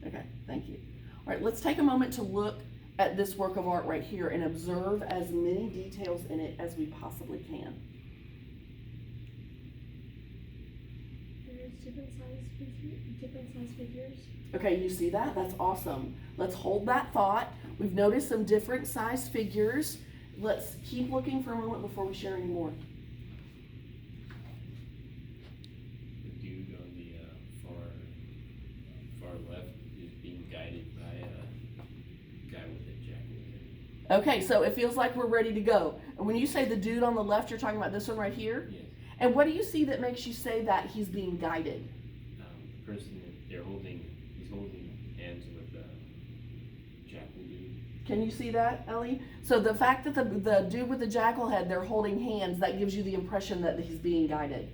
Okay, thank you. All right, let's take a moment to look at this work of art right here and observe as many details in it as we possibly can. There's different size figures. Okay, you see that? That's awesome. Let's hold that thought. We've noticed some different size figures. Let's keep looking for a moment before we share any more. The dude on the far left is being guided by a guy with a jacket. Okay, so it feels like we're ready to go. And when you say the dude on the left, you're talking about this one right here? Yes. And what do you see that makes you say that he's being guided? The person that he's holding hands with the jackal dude. Can you see that, Ellie? So the fact that the dude with the jackal head, they're holding hands, that gives you the impression that he's being guided.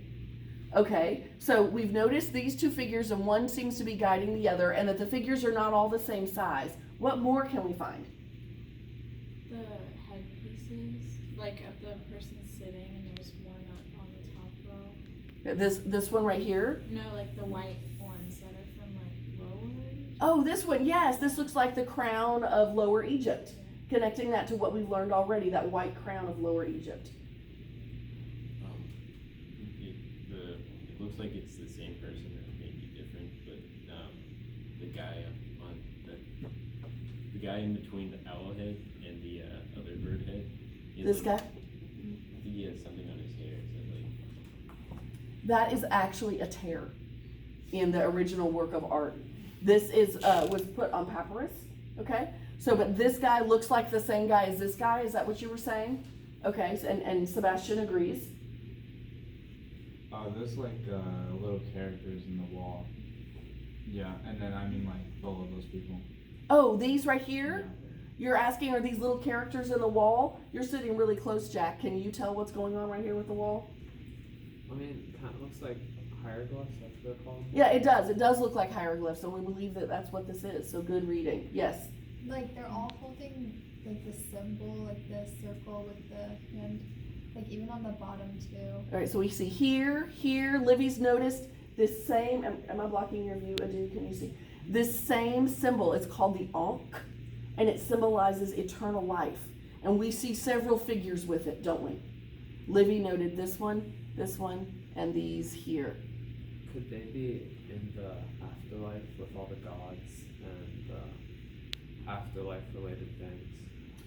Okay, so we've noticed these two figures and one seems to be guiding the other and that the figures are not all the same size. What more can we find? The headpieces, like of the person sitting, and there's one up on the top row. This one right here? No, like the white ones that are from like lower. Oh, this one, yes, this looks like the crown of Lower Egypt. Connecting that to what we've learned already, that white crown of Lower Egypt. It looks like it's the same person, or maybe different, but the guy in between the owl head and the other bird head. This guy? I think he has something on his hair. Is that like? That is actually a tear in the original work of art. This was put on papyrus, okay? So, but this guy looks like the same guy as this guy, is that what you were saying? Okay, so, and Sebastian agrees. There's like little characters in the wall. Yeah, and then I mean like below those people. Oh, these right here? Yeah. You're asking, are these little characters in the wall? You're sitting really close, Jack. Can you tell what's going on right here with the wall? I mean, it kind of looks like hieroglyphs, that's what they're called. Yeah, it does. It does look like hieroglyphs, and we believe that that's what this is. So good reading. Yes. Like they're all holding like the symbol, like the circle with the hand, like even on the bottom too. All right, so we see here, Livy's noticed this same, am I blocking your view, Adu? Can you see? This same symbol, it's called the Ankh, and it symbolizes eternal life. And we see several figures with it, don't we? Livy noted this one, and these here. Could they be in the afterlife with all the gods and afterlife related things?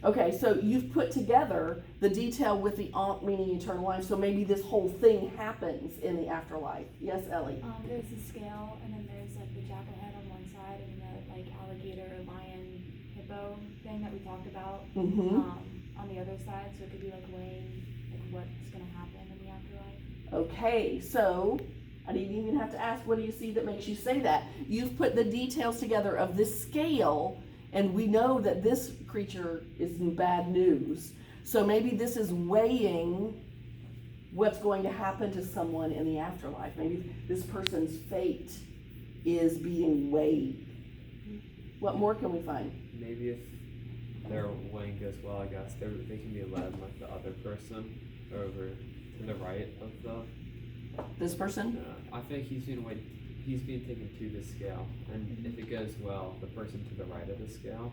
Okay, so you've put together the detail with the Ankh meaning eternal life, so maybe this whole thing happens in the afterlife. Yes, Ellie? There's the scale, and then there's like the jackal head on one side, and the like alligator, lion, hippo thing that we talked about on the other side. So it could be like weighing like what's gonna happen in the afterlife. Okay, so I didn't even have to ask, what do you see that makes you say that? You've put the details together of this scale, and we know that this creature is in bad news. So maybe this is weighing what's going to happen to someone in the afterlife. Maybe this person's fate is being weighed. What more can we find? Maybe if their weighing goes well, I guess they can be led like the other person over to the right of This person? I think he's being taken to the scale, and if it goes well, the person to the right of the scale,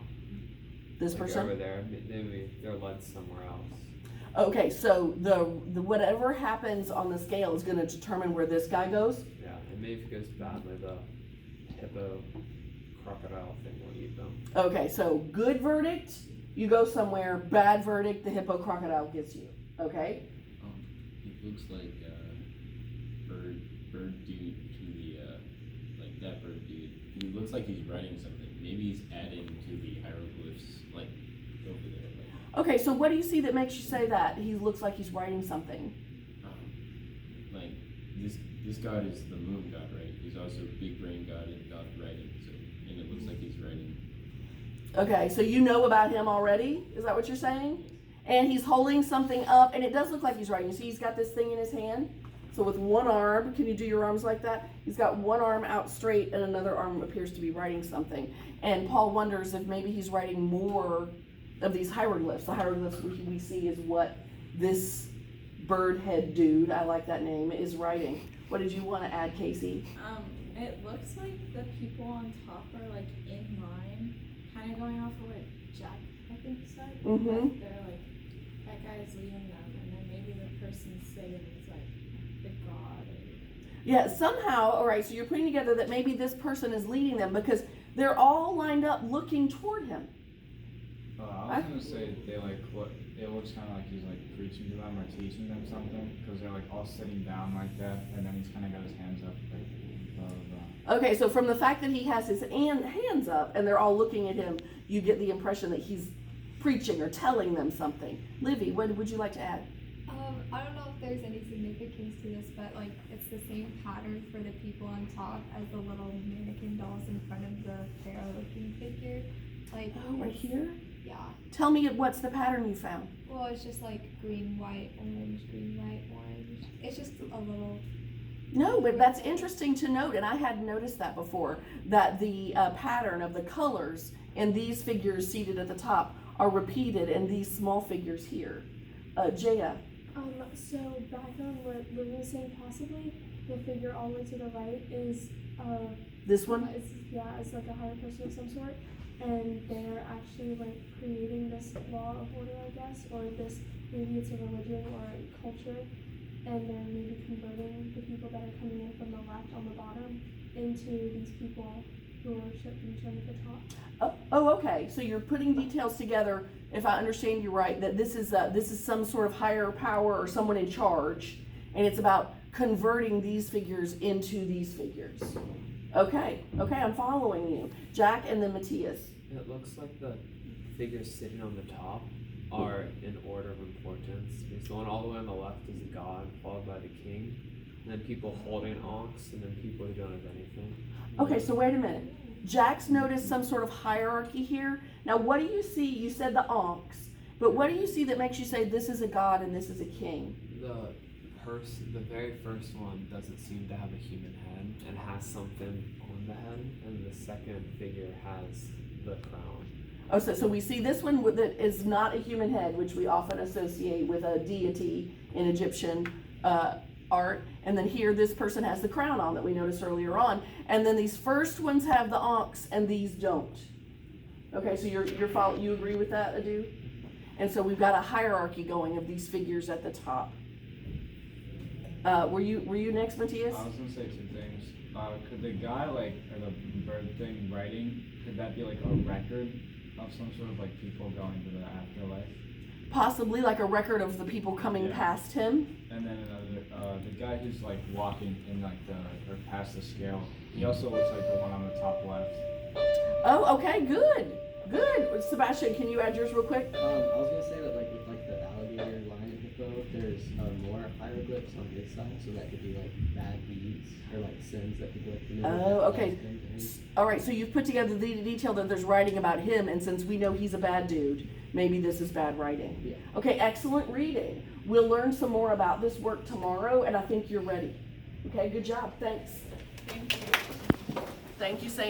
This like person? over there, maybe they're led somewhere else. Okay, so the whatever happens on the scale is going to determine where this guy goes? Yeah, and maybe if it goes badly, the hippo crocodile thing will eat them. Okay, so good verdict, you go somewhere. Bad verdict, the hippo crocodile gets you. Okay? It looks like bird dude to the like that bird dude. He looks like he's writing something. Maybe he's adding to the hieroglyphs like over there. Like, Okay, so what do you see that makes you say that? He looks like he's writing something. like this god is the moon god, right? He's also big brain god and god of writing. So and it looks like he's writing. Okay, so you know about him already? Is that what you're saying? And he's holding something up, and it does look like he's writing. You see he's got this thing in his hand? So with one arm, can you do your arms like that? He's got one arm out straight and another arm appears to be writing something. And Paul wonders if maybe he's writing more of these hieroglyphs. The hieroglyphs we see is what this bird head dude, I like that name, is writing. What did you want to add, Casey? It looks like the people on top are like in line, kind of going off of what Jack, I think, said. Mhm. Like, they're like, that guy's leading them, and then maybe the person sitting is like the god. Yeah, somehow, all right, so you're putting together that maybe this person is leading them because they're all lined up looking toward him. I was gonna say they like what it looks kind of like he's like preaching to them or teaching them something because they're like all sitting down like that, and then he's kind of got his hands up like above. Okay, so from the fact that he has his hands up and they're all looking at him, you get the impression that he's preaching or telling them something. Livy, what would you like to add? I don't know if there's any significance to this, but like it's the same pattern for the people on top as the little mannequin dolls in front of the pharaoh-looking figure. Like, Oh, right here? yeah. Tell me what's the pattern you found. Well, it's just like green, white, orange, green, white, orange. It's just a little. No, but that's interesting to note, and I hadn't noticed that before, that the pattern of the colors in these figures seated at the top are repeated in these small figures here. Jaya. So back on what Lily was saying, possibly the figure all the way to the right is This one? it's like a higher person of some sort, and they're actually like creating this law of order, I guess, or this, maybe it's a religion or a culture, and they're maybe converting the people that are coming in from the left on the bottom into these people who worship each other at the top. Oh, okay. So you're putting details together, if I understand you right, that this is some sort of higher power or someone in charge, and it's about converting these figures into these figures. Okay, I'm following you. Jack and then Matthias. It looks like the figures sitting on the top are in order of importance. Because the one all the way on the left is the god, followed by the king, and then people holding an ox, and then people who don't have anything. Okay, so wait a minute. Jack's noticed some sort of hierarchy here. Now, what do you see? You said the ox, but what do you see that makes you say this is a god and this is a king? The very first one doesn't seem to have a human head and has something on the head, and the second figure has the crown. Oh, so we see this one that is not a human head, which we often associate with a deity in Egyptian art. And then here, this person has the crown on that we noticed earlier on. And then these first ones have the ox, and these don't. Okay, so you agree with that, Adu? And so we've got a hierarchy going of these figures at the top. Were you next, Matthias? I was gonna say two things. Could the guy or the bird thing writing, could that be like a record of some sort of like people going to the afterlife? Possibly like a record of the people coming past him. And then another, the guy who's like walking in like or past the scale, he also looks like the one on the top left. Oh, okay, good. Sebastian, can you add yours real quick? I was gonna say that like with like the alligator, lion, hippo, there's more hieroglyphs on his side, so that could be like bad deeds or like sins that people like commit. Oh, okay. All right, so you've put together the detail that there's writing about him, and since we know he's a bad dude, maybe this is bad writing. Yeah. Okay, excellent reading. We'll learn some more about this work tomorrow, and I think you're ready. Okay, good job. Thanks. Thank you. Thank you, Sam.